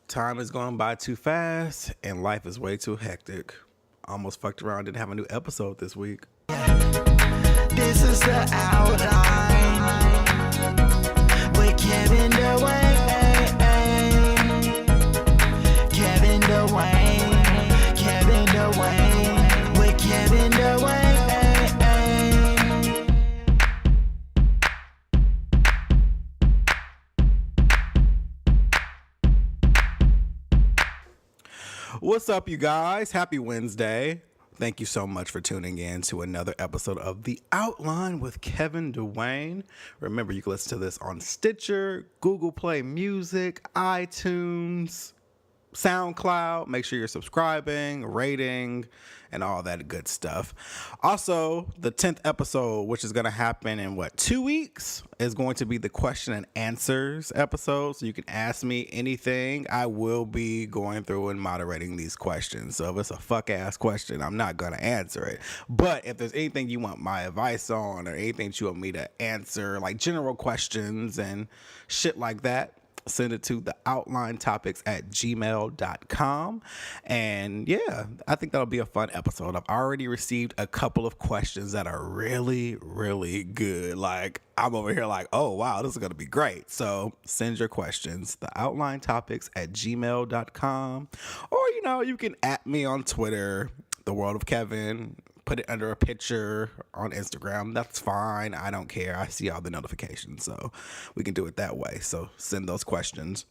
Time is going by too fast, and life is way too hectic. Almost fucked around, didn't have a new episode this week. This is the outline with Kevin Dwayne. Kevin Dwayne. Kevin Dwayne with Kevin Dwayne. What's up, you guys? Happy Wednesday. Thank you so much for tuning in to another episode of The Outline with Kevin Dwayne. Remember, you can listen to this on Stitcher, Google Play Music, iTunes, SoundCloud. Make sure you're subscribing, rating, and all that good stuff. Also, the 10th episode, which is going to happen in 2 weeks, is going to be the question and answers episode. So you can ask me anything. I will be going through and moderating these questions. So if it's a fuck ass question, I'm not going to answer it. But if there's anything you want my advice on or anything that you want me to answer, like general questions and shit like that, send it to theoutlinetopics@gmail.com. And yeah, I think that'll be a fun episode. I've already received a couple of questions that are really, really good. Like, I'm over here like, oh, wow, this is going to be great. So send your questions, theoutlinetopics@gmail.com. Or, you can @ me on Twitter, The World of Kevin. Put it under a picture on Instagram. That's fine. I don't care. I see all the notifications, so we can do it that way. So send those questions.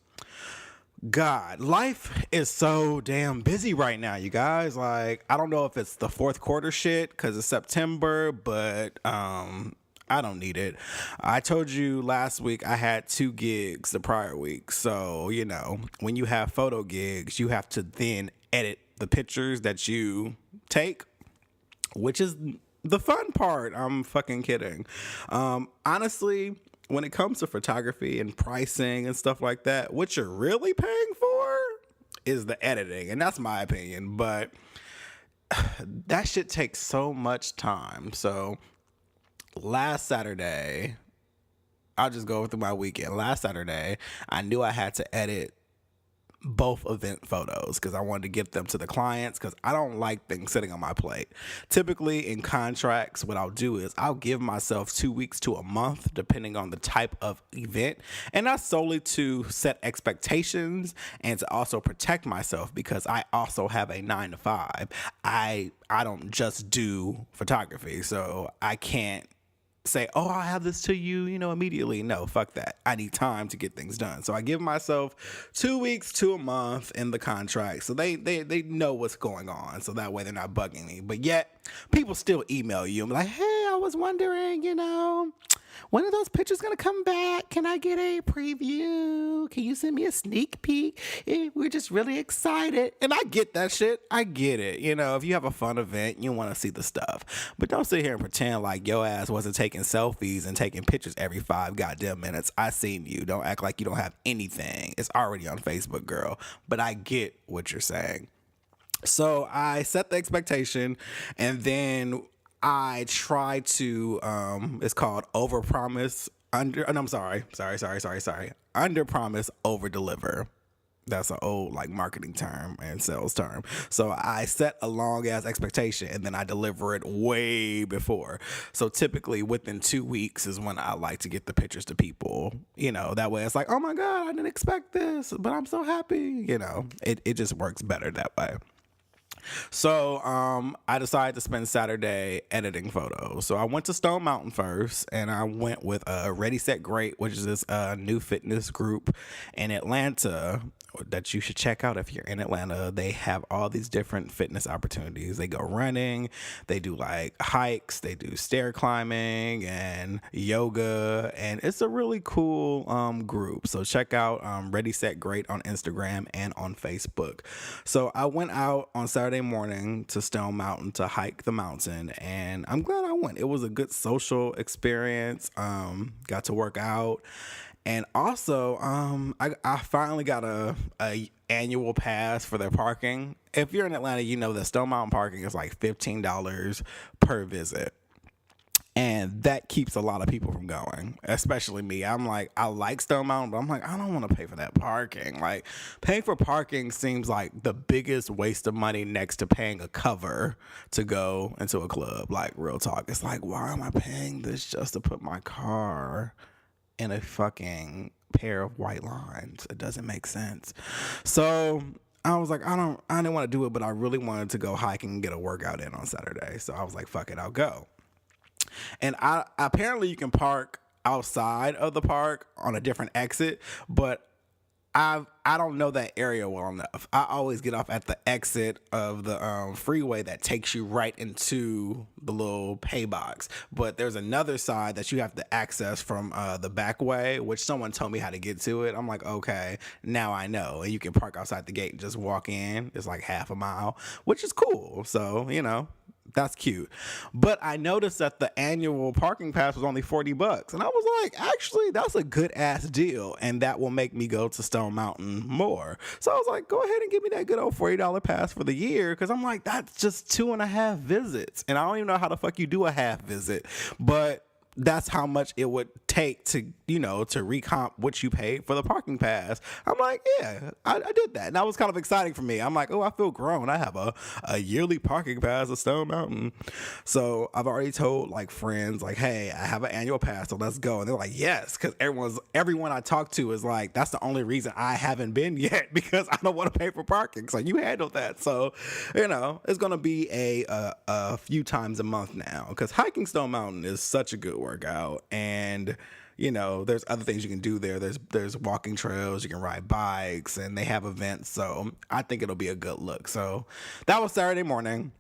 God, life is so damn busy right now, you guys. Like, I don't know if it's the fourth quarter shit because it's September, but I don't need it. I told you last week I had 2 gigs the prior week. So, when you have photo gigs, you have to then edit the pictures that you take, which is the fun part. I'm fucking kidding. Honestly, when it comes to photography and pricing and stuff like that, what you're really paying for is the editing. And that's my opinion. But that shit takes so much time. So last Saturday, I'll just go through my weekend. Last Saturday, I knew I had to edit both event photos because I wanted to give them to the clients because I don't like things sitting on my plate. Typically in contracts, what I'll do is I'll give myself 2 weeks to a month depending on the type of event, and that's solely to set expectations and to also protect myself because I also have a 9 to 5. I don't just do photography, so I can't say, oh, I'll have this to you, immediately. No, fuck that. I need time to get things done. So I give myself 2 weeks to a month in the contract. So they know what's going on. So that way they're not bugging me. But yet people still email you. I'm like, hey, I was wondering, when are those pictures going to come back? Can I get a preview? Can you send me a sneak peek? We're just really excited. And I get that shit. I get it. If you have a fun event, you want to see the stuff. But don't sit here and pretend like your ass wasn't taking selfies and taking pictures every 5 goddamn minutes. I seen you. Don't act like you don't have anything. It's already on Facebook, girl. But I get what you're saying. So I set the expectation, and then I try to, it's called overpromise, underpromise, overdeliver. That's an old marketing term and sales term. So I set a long ass expectation and then I deliver it way before. So typically within 2 weeks is when I like to get the pictures to people. That way it's like, oh my God, I didn't expect this, but I'm so happy. It just works better that way. So I decided to spend Saturday editing photos. So I went to Stone Mountain first, and I went with Ready Set Great, which is this new fitness group in Atlanta that you should check out if you're in Atlanta. They have all these different fitness opportunities. They go running, they do hikes, they do stair climbing and yoga, and it's a really cool group. So check out Ready Set Great on Instagram and on Facebook. So I went out on Saturday morning to Stone Mountain to hike the mountain, and I'm glad I went. It was a good social experience. Got to work out. And also, I finally got a annual pass for their parking. If you're in Atlanta, you know that Stone Mountain parking is like $15 per visit. And that keeps a lot of people from going, especially me. I'm like, I like Stone Mountain, but I'm like, I don't want to pay for that parking. Like, paying for parking seems like the biggest waste of money next to paying a cover to go into a club. Like, real talk. It's like, why am I paying this just to put my car in a fucking pair of white lines? It doesn't make sense. So I was like, I didn't want to do it, but I really wanted to go hiking and get a workout in on Saturday. So I was like, fuck it, I'll go. And apparently you can park outside of the park on a different exit, but I don't know that area well enough. I always get off at the exit of the freeway that takes you right into the little pay box. But there's another side that you have to access from the back way, which someone told me how to get to it. I'm like, okay, now I know. And you can park outside the gate and just walk in. It's like half a mile, which is cool. So, that's cute. But I noticed that the annual parking pass was only $40. And I was like, actually, that's a good ass deal. And that will make me go to Stone Mountain more. So I was like, go ahead and give me that good old $40 pass for the year. Cause I'm like, that's just 2.5 visits. And I don't even know how the fuck you do a half visit, but that's how much it would take to, to recomp what you paid for the parking pass. I'm like, yeah, I did that. And that was kind of exciting for me. I'm like, oh, I feel grown. I have a yearly parking pass at Stone Mountain. So I've already told like friends, like, hey, I have an annual pass, so let's go. And they're like, yes, because everyone I talk to is like, that's the only reason I haven't been yet, because I don't want to pay for parking. So you handled that. So, it's going to be a few times a month now, because hiking Stone Mountain is such a good workout. And there's other things you can do there. There's walking trails, you can ride bikes, and they have events. So I think it'll be a good look. So that was Saturday morning.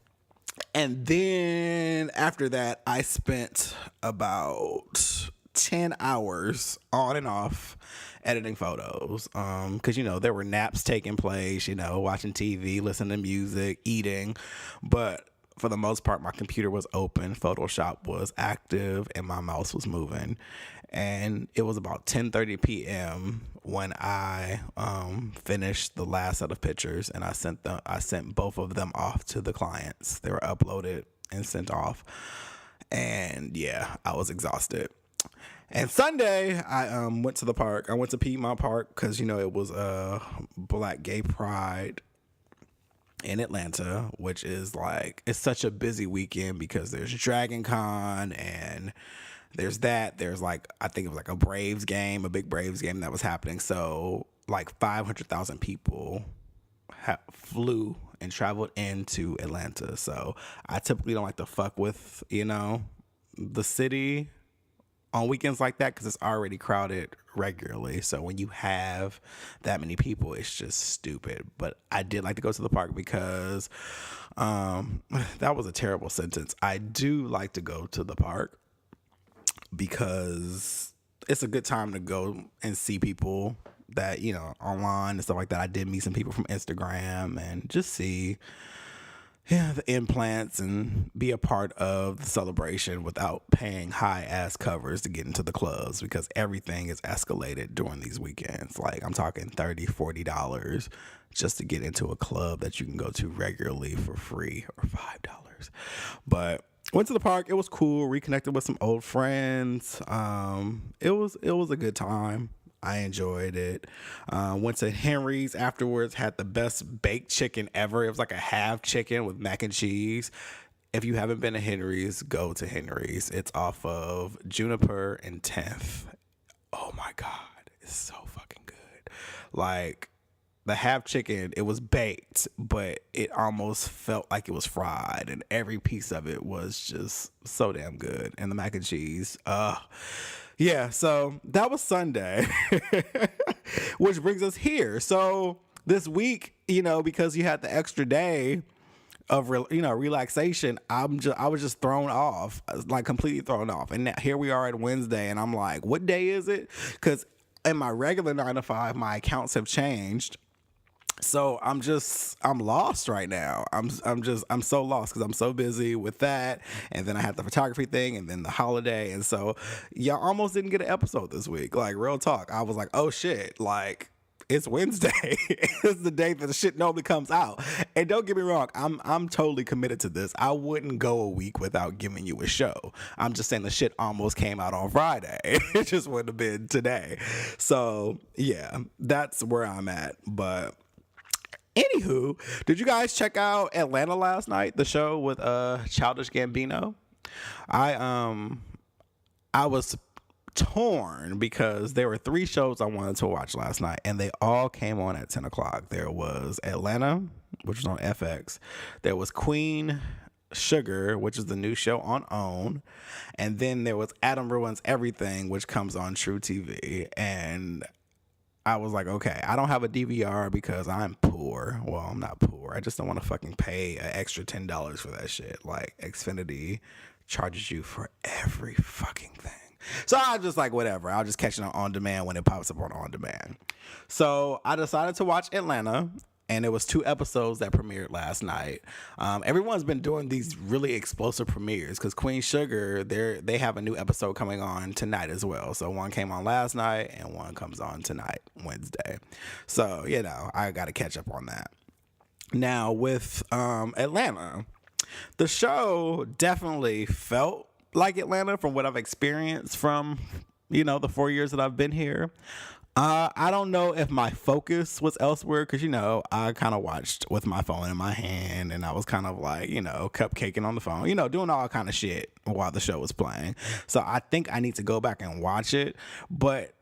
And then after that, I spent about 10 hours on and off editing photos. Cause there were naps taking place, watching TV, listening to music, eating, but for the most part, my computer was open, Photoshop was active, and my mouse was moving. And it was about 10:30 p.m. when I finished the last set of pictures, and I sent both of them off to the clients. They were uploaded and sent off. And yeah, I was exhausted. And Sunday, I went to the park. I went to Piedmont Park because, it was Black Gay Pride in Atlanta, which is like, it's such a busy weekend because there's Dragon Con and there's like, I think it was like a big Braves game that was happening. So like 500,000 people flew and traveled into Atlanta. So I typically don't like to fuck with, the city on weekends like that, because it's already crowded regularly. So when you have that many people, it's just stupid. But I did like to go to the park because that was a terrible sentence. I do like to go to the park because it's a good time to go and see people that, online and stuff like that. I did meet some people from Instagram and just see the implants and be a part of the celebration without paying high ass covers to get into the clubs, because everything is escalated during these weekends. Like, I'm talking $30-$40 just to get into a club that you can go to regularly for free, or $5. But went to the park. It was cool. Reconnected with some old friends. It was a good time. I enjoyed it. Went to Henry's afterwards, had the best baked chicken ever. It was like a half chicken with mac and cheese. If you haven't been to Henry's, go to Henry's. It's off of Juniper and 10th. Oh my God. It's so fucking good. Like, the half chicken, it was baked, but it almost felt like it was fried, and every piece of it was just so damn good. And the mac and cheese, yeah, so that was Sunday, which brings us here. So this week, because you had the extra day of relaxation, I was just thrown off, like completely thrown off. And now here we are at Wednesday, and I'm like, what day is it? Because in my regular 9 to 5, my accounts have changed. So I'm lost right now. I'm so lost because I'm so busy with that. And then I had the photography thing and then the holiday. And so y'all almost didn't get an episode this week. Like, real talk. I was like, oh shit. Like, it's Wednesday. It's the day that the shit normally comes out. And don't get me wrong, I'm totally committed to this. I wouldn't go a week without giving you a show. I'm just saying the shit almost came out on Friday. It just wouldn't have been today. So yeah, that's where I'm at. But anywho, did you guys check out Atlanta last night? The show with Childish Gambino. I was torn because there were 3 shows I wanted to watch last night, and they all came on at 10 o'clock. There was Atlanta, which was on FX. There was Queen Sugar, which is the new show on OWN. And then there was Adam Ruins Everything, which comes on True TV. And I was like, okay, I don't have a DVR because I'm poor. Well, I'm not poor. I just don't want to fucking pay an extra $10 for that shit. Like, Xfinity charges you for every fucking thing. So I was just like, whatever. I'll just catch it on demand when it pops up on demand. So I decided to watch Atlanta, and it was 2 episodes that premiered last night. Everyone's been doing these really explosive premieres because Queen Sugar, they have a new episode coming on tonight as well. So one came on last night and one comes on tonight, Wednesday. So, you know, I got to catch up on that. Now with Atlanta, the show definitely felt like Atlanta from what I've experienced from, you know, the 4 years that I've been here. I don't know if my focus was elsewhere because, you know, I kind of watched with my phone in my hand and I was kind of like, you know, cupcaking on the phone, you know, doing all kind of shit while the show was playing. So I think I need to go back and watch it. But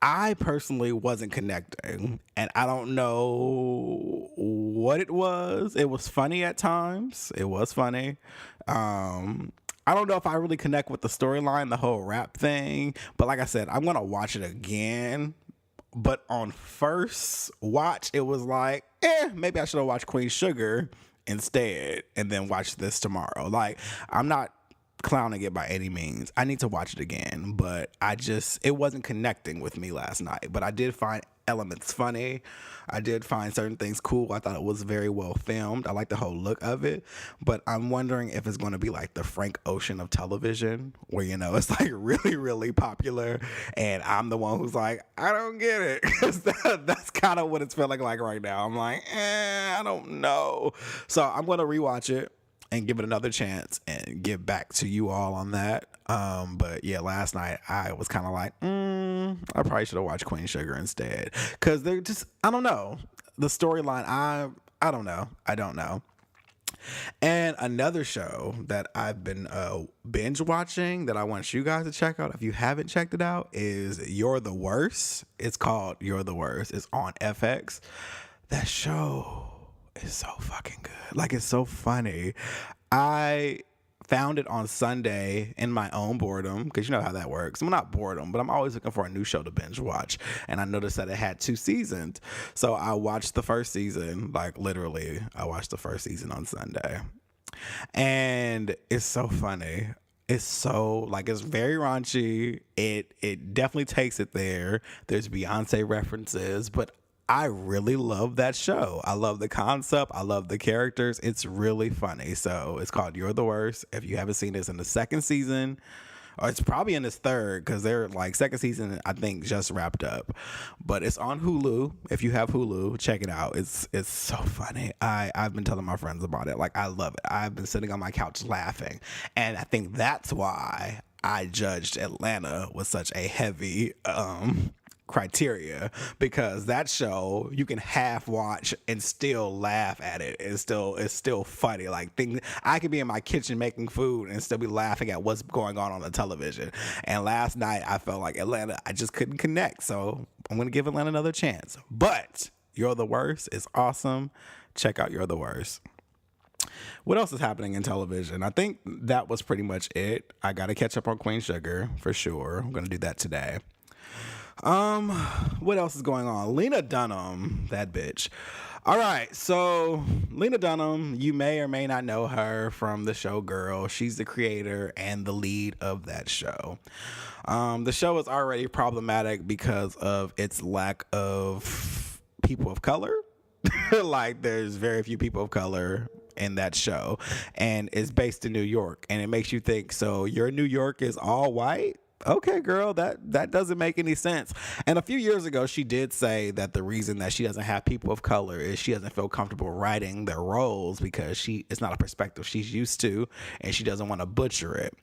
I personally wasn't connecting, and I don't know what it was. It was funny at times. It was funny. I don't know if I really connect with the storyline, the whole rap thing. But like I said, I'm going to watch it again. But on first watch, it was like, maybe I should have watched Queen Sugar instead and then watch this tomorrow. Like, I'm not clowning it by any means. I need to watch it again. But it wasn't connecting with me last night. But I did find elements funny. I did find certain things cool. I thought it was very well filmed. I like the whole look of it, but I'm wondering if it's going to be like the Frank Ocean of television, where, you know, it's like really, really popular, and I'm the one who's like, I don't get it. That's kind of what it's feeling like right now. I'm like, I don't know. So I'm going to rewatch it and give it another chance and get back to you all on that. But yeah, last night I was kind of like, I probably should have watched Queen Sugar instead. Cause they're just, I don't know. The storyline, I don't know. I don't know. And another show that I've been binge watching that I want you guys to check out, if you haven't checked it out, is You're the Worst. It's called You're the Worst. It's on FX. That show is so fucking good. Like, it's so funny. I found it on Sunday in my own boredom, because you know how that works. I'm not boredom, but I'm always looking for a new show to binge watch. And I noticed that it had 2 seasons. So I watched the first season, like literally, I watched the first season on Sunday. And it's so funny. It's so, like, it's very raunchy. It definitely takes it there. There's Beyonce references, but I really love that show. I love the concept. I love the characters. It's really funny. So it's called You're the Worst. If you haven't seen it, it's in the 2nd season, or it's probably in its 3rd, because they're like 2nd season, I think, just wrapped up. But it's on Hulu. If you have Hulu, check it out. It's so funny. I've been telling my friends about it. Like, I love it. I've been sitting on my couch laughing. And I think that's why I judged Atlanta with such a heavy criteria, because that show you can half watch and still laugh at it. It's still funny. Like, things, I could be in my kitchen making food and still be laughing at what's going on the television. And last night I felt like Atlanta, I just couldn't connect. So I'm gonna give Atlanta another chance. But You're the Worst is awesome. Check out You're the Worst. What else is happening in television? I think that was pretty much it. I gotta catch up on Queen Sugar for sure. I'm gonna do that today. What else is going on? Lena Dunham, that bitch. All right, so Lena Dunham, you may or may not know her from the show Girl. She's the creator and the lead of that show. The show is already problematic because of its lack of people of color. Like, there's very few people of color in that show, and it's based in New York, and it makes you think, so your New York is all white? okay, girl, that doesn't make any sense. And a few years ago, she did say that the reason that she doesn't have people of color is she doesn't feel comfortable writing their roles because it's not a perspective she's used to, and she doesn't want to butcher it.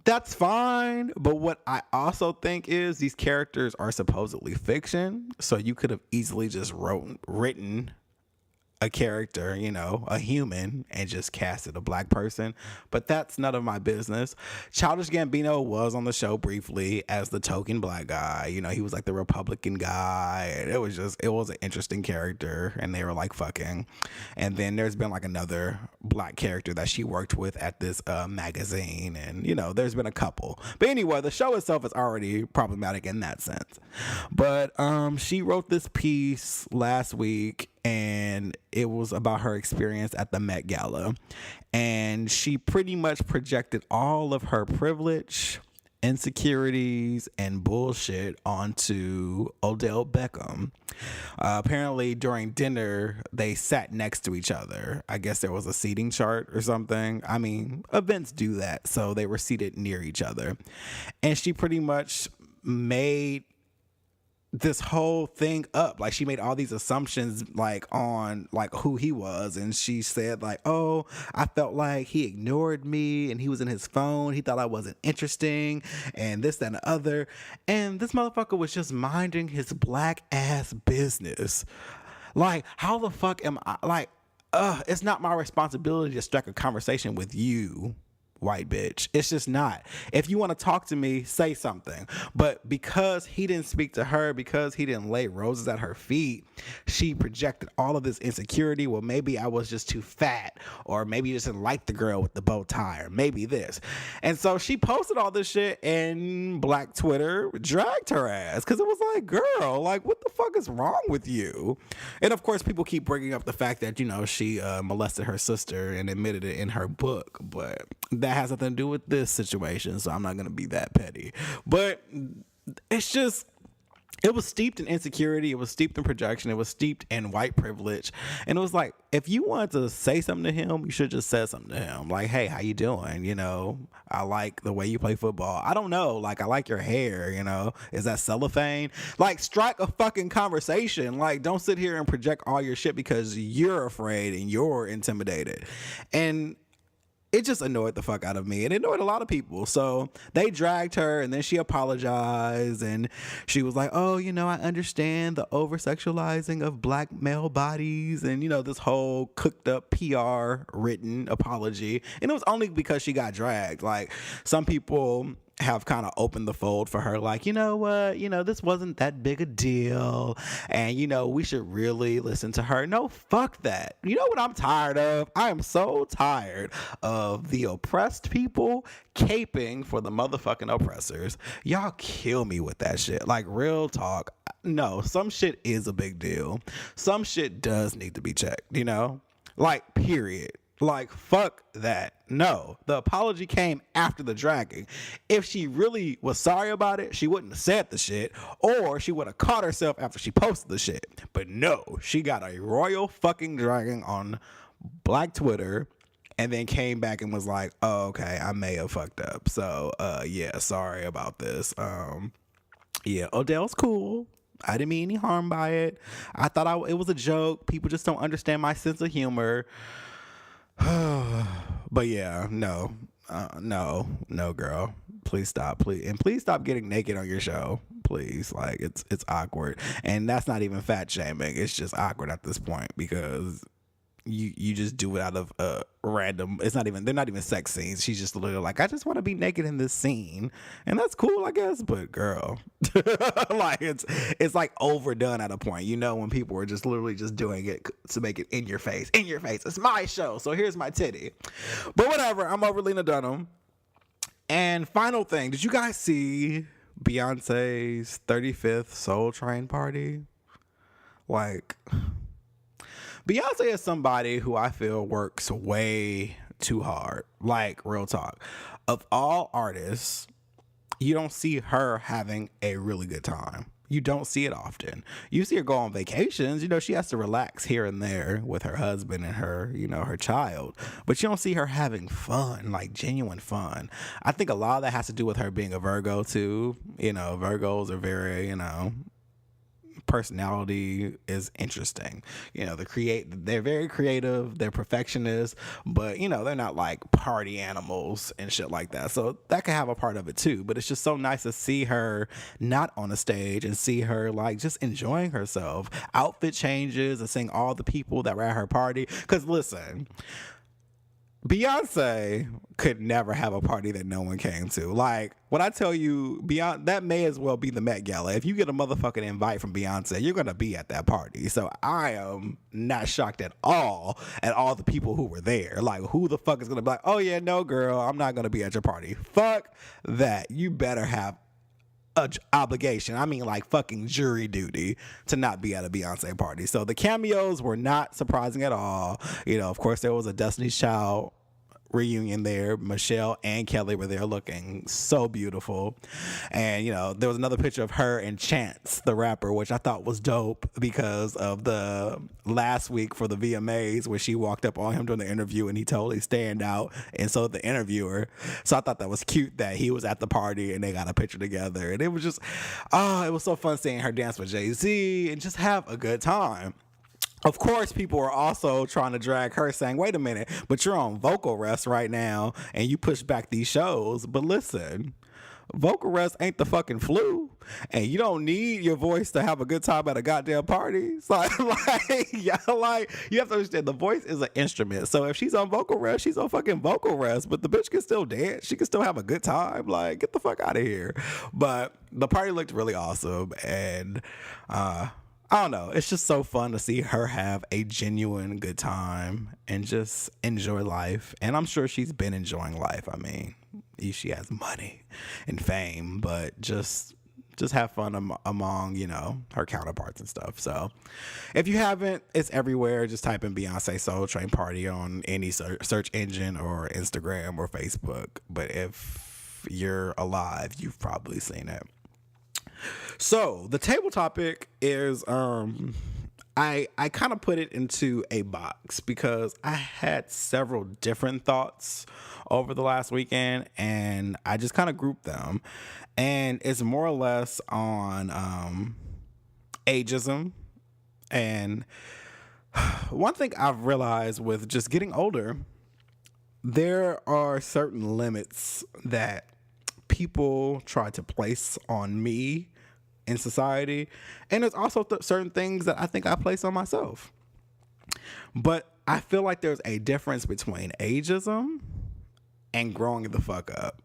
That's fine, but what I also think is these characters are supposedly fiction, so you could have easily just written a character, a human, and just casted a black person, but that's none of my business. Childish Gambino was on the show briefly as the token black guy. He was like the Republican guy, and it was an interesting character, and they were like fucking. And then there's been like another black character that she worked with at this magazine, and there's been a couple. But anyway, the show itself is already problematic in that sense. But she wrote this piece last week, and it was about her experience at the Met Gala. And she pretty much projected all of her privilege, insecurities, and bullshit onto Odell Beckham. Apparently, during dinner, they sat next to each other. I guess there was a seating chart or something. I mean, events do that. So they were seated near each other. And she pretty much made this whole thing up. Like, she made all these assumptions like on like who he was, and she said like, oh, I felt like he ignored me and he was in his phone, he thought I wasn't interesting, and this, that, and the other. And this motherfucker was just minding his black ass business. Like, how the fuck am I like, it's not my responsibility to strike a conversation with you, white bitch. It's just not. If you want to talk to me, say something. But because he didn't speak to her, because he didn't lay roses at her feet, she projected all of this insecurity. Well, maybe I was just too fat, or maybe you just didn't like the girl with the bow tie, or maybe this. And so she posted all this shit, and Black Twitter dragged her ass because it was like, girl, like, what the fuck is wrong with you? And of course, people keep bringing up the fact that, she molested her sister and admitted it in her book, but that has nothing to do with this situation, so I'm not gonna be that petty. But it's just, it was steeped in insecurity, it was steeped in projection, it was steeped in white privilege. And it was like, if you wanted to say something to him, you should just say something to him. Like, hey, how you doing? I like the way you play football. I don't know, like, I like your hair, is that cellophane? Like, strike a fucking conversation. Like, don't sit here and project all your shit because you're afraid and you're intimidated. And it just annoyed the fuck out of me. It annoyed a lot of people. So they dragged her, and then she apologized, and she was like, oh, I understand the over-sexualizing of black male bodies, and, this whole cooked up PR written apology. And it was only because she got dragged. Like, some people have kind of opened the fold for her, like, what, this wasn't that big a deal, and we should really listen to her. No, fuck that. You know what I'm tired of? I am so tired of the oppressed people caping for the motherfucking oppressors. Y'all kill me with that shit. Like, real talk. No, some shit is a big deal. Some shit does need to be checked, like, period. Like, fuck that. No, the apology came after the dragging. If she really was sorry about it, she wouldn't have said the shit, or she would have caught herself after she posted the shit. But no, she got a royal fucking dragging on Black Twitter, and then came back and was like, oh, okay, I may have fucked up. So, yeah, sorry about this. Yeah, Odell's cool. I didn't mean any harm by it. I thought it was a joke. People just don't understand my sense of humor. But yeah, no, girl, please stop, please stop getting naked on your show, please. Like, it's awkward, and that's not even fat shaming, it's just awkward at this point, because you just do it out of random. They're not even sex scenes. She's just literally like, I just want to be naked in this scene, and that's cool, I guess. But girl, like, it's like overdone at a point, when people are just literally just doing it to make it in your face. It's my show, so here's my titty. But whatever, I'm over Lena Dunham. And final thing, did you guys see Beyonce's 35th Soul Train party? Like, Beyonce is somebody who I feel works way too hard. Like, real talk. Of all artists, you don't see her having a really good time. You don't see it often. You see her go on vacations. You know, she has to relax here and there with her husband and her, you know, her child. But you don't see her having fun, like genuine fun. I think a lot of that has to do with her being a Virgo too. You know, Virgos are very, you know, personality is interesting. You know, they're very creative, they're perfectionists, but you know, they're not like party animals and shit like that. So that could have a part of it too. But it's just so nice to see her not on a stage and see her like just enjoying herself. Outfit changes and seeing all the people that were at her party. Cause listen, Beyonce could never have a party that no one came to. Like, when I tell you, that may as well be the Met Gala. If you get a motherfucking invite from Beyonce, you're going to be at that party. So I am not shocked at all the people who were there. Like, who the fuck is going to be like, oh yeah, no girl, I'm not going to be at your party. Fuck that. You better have a obligation. I mean, like fucking jury duty to not be at a Beyonce party. So the cameos were not surprising at all. You know, of course, there was a Destiny's Child reunion there. Michelle and Kelly were there looking so beautiful. And, you know, there was another picture of her and Chance, the rapper, which I thought was dope because of the last week for the VMAs where she walked up on him during the interview and he totally stand out. And so the interviewer. So I thought that was cute that he was at the party and they got a picture together. And it was just, it was so fun seeing her dance with Jay-Z and just have a good time. Of course, people are also trying to drag her, saying, wait a minute, but you're on vocal rest right now and you push back these shows. But listen, vocal rest ain't the fucking flu, and you don't need your voice to have a good time at a goddamn party. So, you have to understand the voice is an instrument. So if she's on vocal rest, she's on fucking vocal rest, but the bitch can still dance. She can still have a good time. Like, get the fuck out of here. But the party looked really awesome, and I don't know. It's just so fun to see her have a genuine good time and just enjoy life. And I'm sure she's been enjoying life. I mean, she has money and fame, but just have fun among, you know, her counterparts and stuff. So if you haven't, it's everywhere. Just type in Beyonce Soul Train Party on any search engine or Instagram or Facebook. But if you're alive, you've probably seen it. So the table topic is I kind of put it into a box because I had several different thoughts over the last weekend and I just kind of grouped them, and it's more or less on ageism. And one thing I've realized with just getting older, there are certain limits that people try to place on me in society, and there's also certain things that I think I place on myself. But I feel like there's a difference between ageism and growing the fuck up.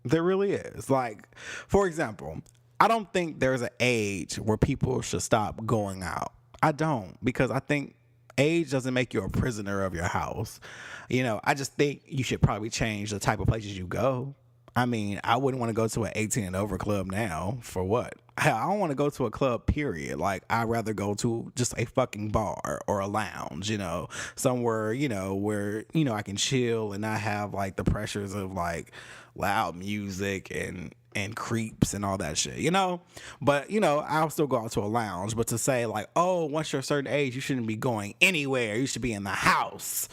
There really is. Like, for example, I don't think there's an age where people should stop going out. I don't, because I think age doesn't make you a prisoner of your house. You know, I just think you should probably change the type of places you go. I mean, I wouldn't want to go to an 18 and over club now. For what? I don't want to go to a club, period. Like, I'd rather go to just a fucking bar or a lounge, you know, somewhere, you know, where, you know, I can chill and not have like the pressures of like loud music and creeps and all that shit, you know. But, you know, I'll still go out to a lounge. But to say like, oh, once you're a certain age, you shouldn't be going anywhere. You should be in the house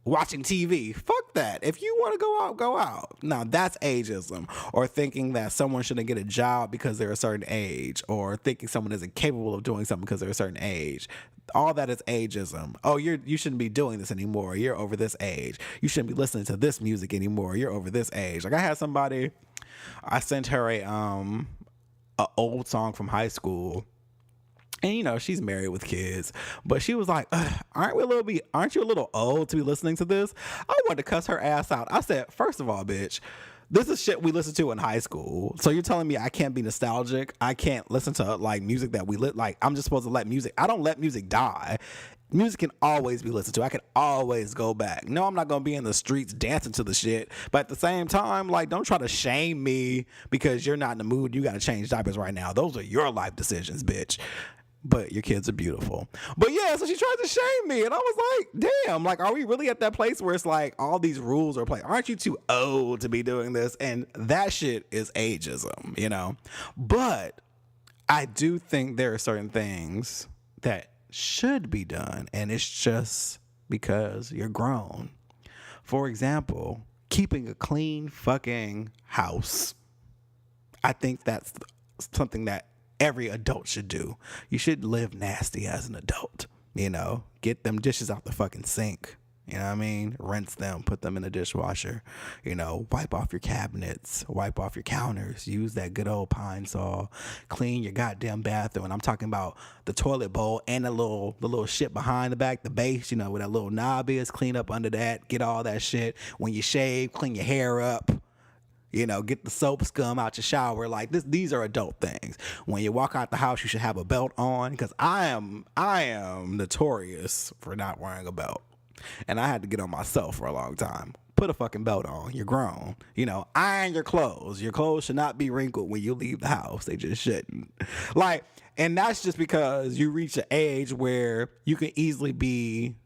watching TV. Fuck that. If you want to go out, go out. Now, that's ageism. Or thinking that someone shouldn't get a job because they're a certain age, or thinking someone isn't capable of doing something because they're a certain age. All that is ageism. Oh, you shouldn't be doing this anymore. You're over this age. You shouldn't be listening to this music anymore. You're over this age. Like, I had somebody, I sent her a old song from high school. And, you know, she's married with kids, but she was like, aren't you a little old to be listening to this? I wanted to cuss her ass out. I said, first of all, bitch, this is shit we listened to in high school. So you're telling me I can't be nostalgic? I can't listen to like music that we like, I'm just supposed to let music. I don't let music die. Music can always be listened to. I can always go back. No, I'm not going to be in the streets dancing to the shit. But at the same time, like, don't try to shame me because you're not in the mood. You got to change diapers right now. Those are your life decisions, bitch. But your kids are beautiful. But yeah, so she tried to shame me. And I was like, damn, like, are we really at that place where it's like all these rules are playing? Aren't you too old to be doing this? And that shit is ageism, you know? But I do think there are certain things that should be done, and it's just because you're grown. For example, keeping a clean fucking house. I think that's something that every adult should do. You should live nasty as an adult. Get them dishes out the fucking sink. You know what I mean? Rinse them, put them in the dishwasher. Wipe off your cabinets, wipe off your counters, use that good old Pine Sol, clean your goddamn bathroom. And I'm talking about the toilet bowl and the little shit behind the back, the base, where that little knob is. Clean up under that, get all that shit. When you shave, clean your hair up. Get the soap scum out your shower. Like these are adult things. When you walk out the house, you should have a belt on, because I am notorious for not wearing a belt. And I had to get on myself for a long time. Put a fucking belt on. You're grown. Iron your clothes. Your clothes should not be wrinkled when you leave the house. They just shouldn't. And that's just because you reach an age where you can easily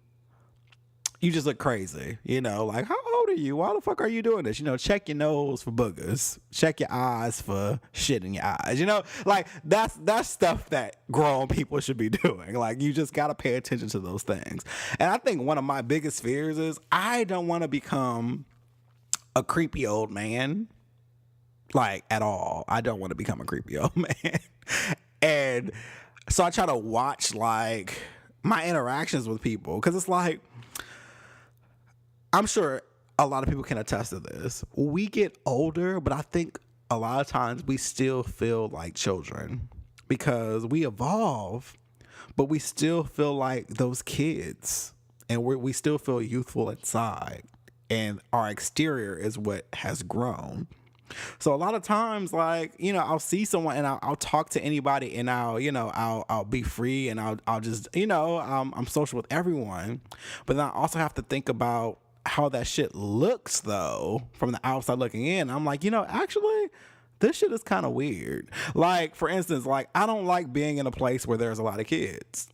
you just look crazy. Like, how old are you? Why the fuck are you doing this? Check your nose for boogers. Check your eyes for shit in your eyes. Like that's stuff that grown people should be doing. Like, you just gotta pay attention to those things. And I think one of my biggest fears is I don't want to become a creepy old man. Like, at all. I don't want to become a creepy old man. And so I try to watch like my interactions with people, because it's like, I'm sure a lot of people can attest to this. We get older, but I think a lot of times we still feel like children, because we evolve, but we still feel like those kids, and we still feel youthful inside, and our exterior is what has grown. So a lot of times, like, I'll see someone and I'll talk to anybody, and I'll be free, and I'll just, I'm social with everyone. But then I also have to think about how that shit looks, though, from the outside looking in. I'm like, actually, this shit is kind of weird. Like, for instance, like, I don't like being in a place where there's a lot of kids,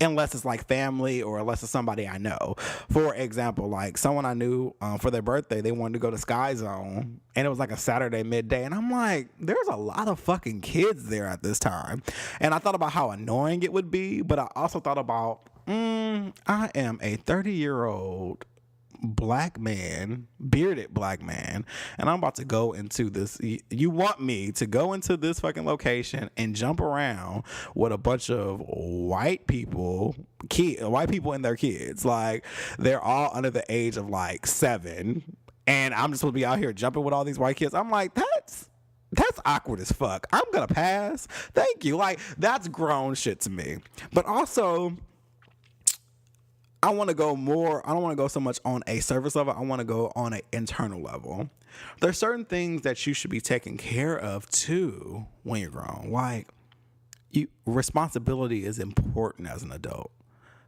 unless it's like family or unless it's somebody I know. For example, like someone I knew, for their birthday, they wanted to go to Sky Zone, and it was like a Saturday midday, and I'm like, there's a lot of fucking kids there at this time. And I thought about how annoying it would be, but I also thought about, I am a 30-year-old black man, bearded black man, and I'm about to go into this. You want me to go into this fucking location and jump around with a bunch of white people and their kids? Like, they're all under the age of like 7, and I'm just supposed to be out here jumping with all these white kids. I'm like, that's awkward as fuck. I'm gonna pass. Thank you. Like, that's grown shit to me. But also, I want to go more. I don't want to go so much on a surface level. I want to go on an internal level. There's certain things that you should be taking care of too when you're grown. Like, responsibility is important as an adult.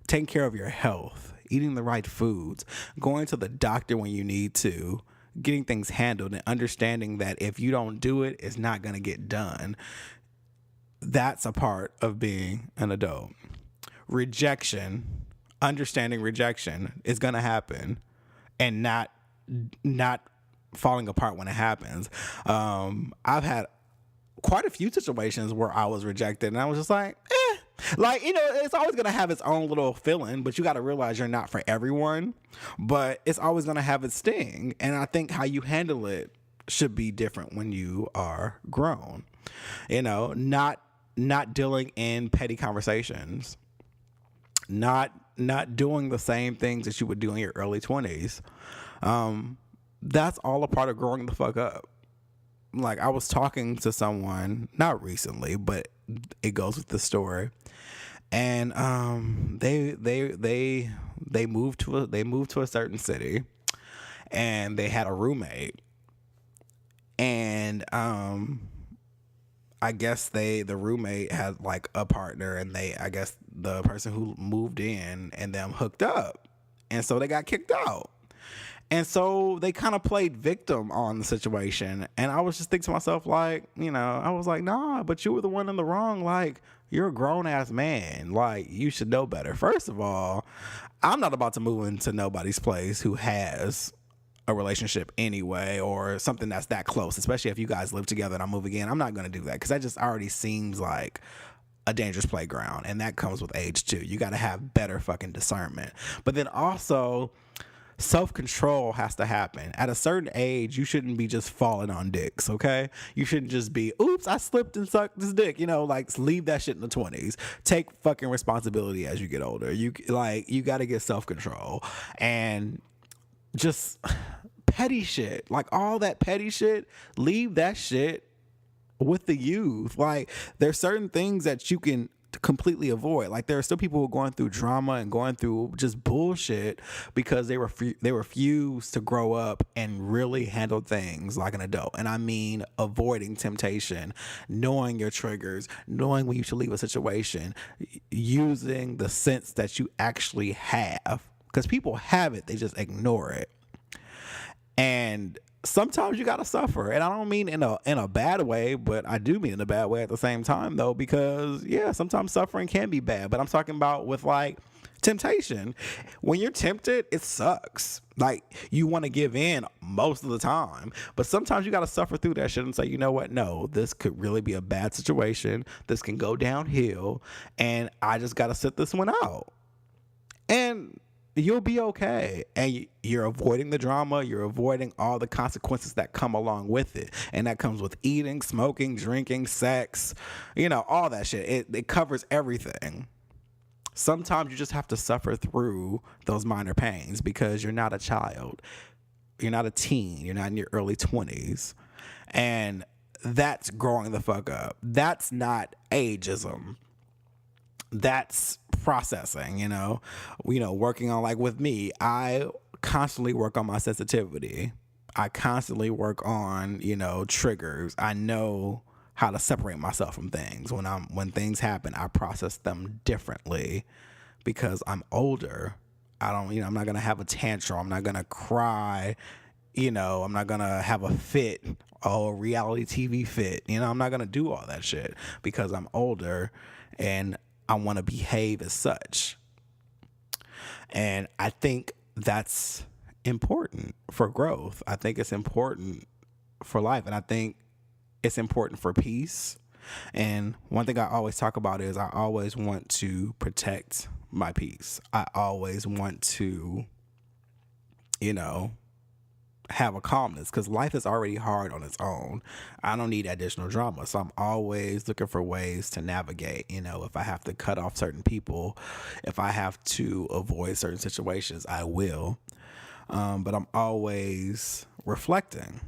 Taking care of your health, eating the right foods, going to the doctor when you need to, getting things handled, and understanding that if you don't do it, it's not going to get done. That's a part of being an adult. Understanding rejection is going to happen, and not falling apart when it happens. I've had quite a few situations where I was rejected, and I was just like, like, it's always going to have its own little feeling, but you got to realize you're not for everyone, but it's always going to have its sting. And I think how you handle it should be different when you are grown, not dealing in petty conversations, not doing the same things that you would do in your early 20s. That's all a part of growing the fuck up. Like, I was talking to someone, not recently, but it goes with the story. And they moved to a certain city, and they had a roommate. And I guess the roommate had like a partner, and I guess the person who moved in and them hooked up, and so they got kicked out. And so they kind of played victim on the situation. And I was just thinking to myself, like, I was like, nah, but you were the one in the wrong. Like, you're a grown ass man. Like, you should know better. First of all, I'm not about to move into nobody's place who has a relationship anyway, or something that's that close, especially if you guys live together and I move again. I'm not going to do that because that just already seems like a dangerous playground, and that comes with age too. You got to have better fucking discernment. But then also, self-control has to happen. At a certain age, you shouldn't be just falling on dicks, okay? You shouldn't just be, oops, I slipped and sucked this dick. You know, like, leave that shit in the 20s. Take fucking responsibility as you get older. You got to get self-control. And just petty shit, like all that petty shit, leave that shit with the youth. Like, there's certain things that you can completely avoid. Like, there are still people who are going through drama and going through just bullshit because they refuse to grow up and really handle things like an adult. And I mean avoiding temptation, knowing your triggers, knowing when you should leave a situation, using the sense that you actually have, because people have it, they just ignore it. And sometimes you gotta suffer, and I don't mean in a bad way, but I do mean in a bad way at the same time, though, because yeah, sometimes suffering can be bad. But I'm talking about with like temptation. When you're tempted, it sucks. Like, you want to give in most of the time, but sometimes you gotta suffer through that shit and say, you know what? No, this could really be a bad situation. This can go downhill, and I just gotta sit this one out. And you'll be okay. And you're avoiding the drama. You're avoiding all the consequences that come along with it. And that comes with eating, smoking, drinking, sex, you know, all that shit. It covers everything. Sometimes you just have to suffer through those minor pains because you're not a child. You're not a teen. You're not in your early 20s. And that's growing the fuck up. That's not ageism. That's processing, you know, working on, like, with me, I constantly work on my sensitivity. I constantly work on, triggers. I know how to separate myself from things. When things happen, I process them differently because I'm older. I'm not going to have a tantrum. I'm not going to cry. I'm not going to have a fit, a reality TV fit. I'm not going to do all that shit because I'm older and I want to behave as such. And I think that's important for growth. I think it's important for life. And I think it's important for peace. And one thing I always talk about is I always want to protect my peace. I always want to, have a calmness because life is already hard on its own. I don't need additional drama. So I'm always looking for ways to navigate. If I have to cut off certain people, if I have to avoid certain situations, I will. But I'm always reflecting.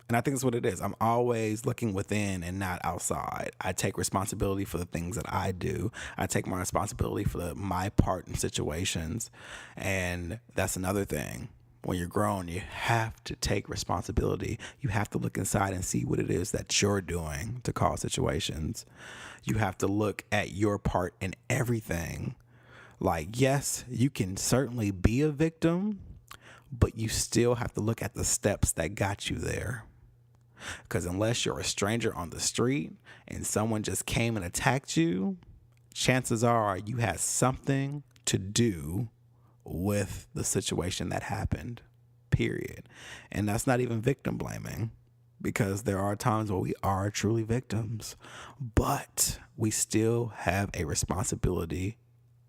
And I think that's what it is. I'm always looking within and not outside. I take responsibility for the things that I do. I take my responsibility for my part in situations. And that's another thing. When you're grown, you have to take responsibility. You have to look inside and see what it is that you're doing to cause situations. You have to look at your part in everything. Like, yes, you can certainly be a victim, but you still have to look at the steps that got you there. Because unless you're a stranger on the street and someone just came and attacked you, chances are you had something to do with the situation that happened, period. And that's not even victim blaming, because there are times where we are truly victims, but we still have a responsibility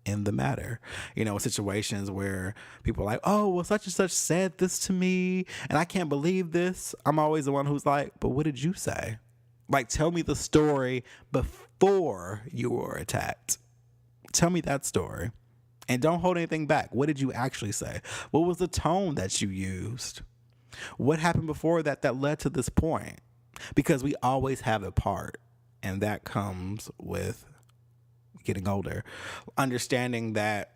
in the matter. Situations where people are like, oh, well, such and such said this to me and I can't believe this. I'm always the one who's like, but what did you say? Like, tell me the story before you were attacked. Tell me that story. And don't hold anything back. What did you actually say? What was the tone that you used? What happened before that led to this point? Because we always have a part, and that comes with getting older. Understanding that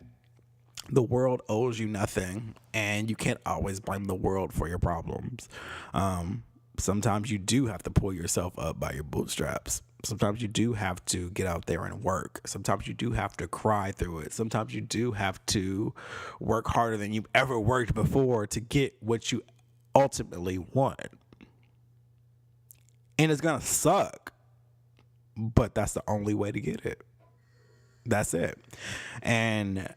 the world owes you nothing, and you can't always blame the world for your problems. Sometimes you do have to pull yourself up by your bootstraps. Sometimes you do have to get out there and work. Sometimes you do have to cry through it. Sometimes you do have to work harder than you've ever worked before to get what you ultimately want. And it's going to suck, but that's the only way to get it. That's it. And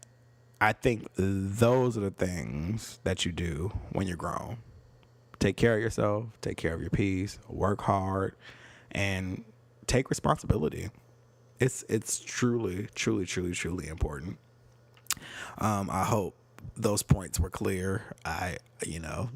I think those are the things that you do when you're grown. take care of yourself, take care of your peace, work hard, and take responsibility. It's truly, truly, truly, truly important. I hope those points were clear.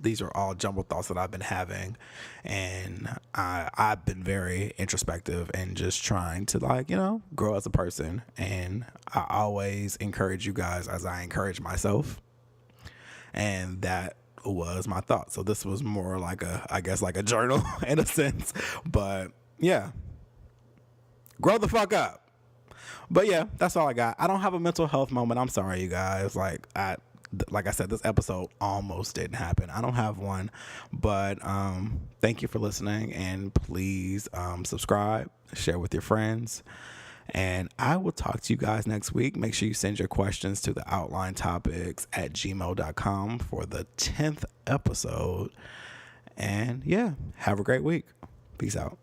These are all jumbled thoughts that I've been having, and I've been very introspective and just trying to grow as a person. And I always encourage you guys as I encourage myself, and that was my thought. So this was more like a journal in a sense, but yeah, grow the fuck up. But yeah, that's all I got. I don't have a mental health moment. I'm sorry, you guys. Like I said, this episode almost didn't happen. I don't have one, but thank you for listening, and please subscribe, share with your friends, and I will talk to you guys next week. Make sure you send your questions to the outlinetopics@gmail.com for the 10th episode. And yeah, have a great week. Peace out.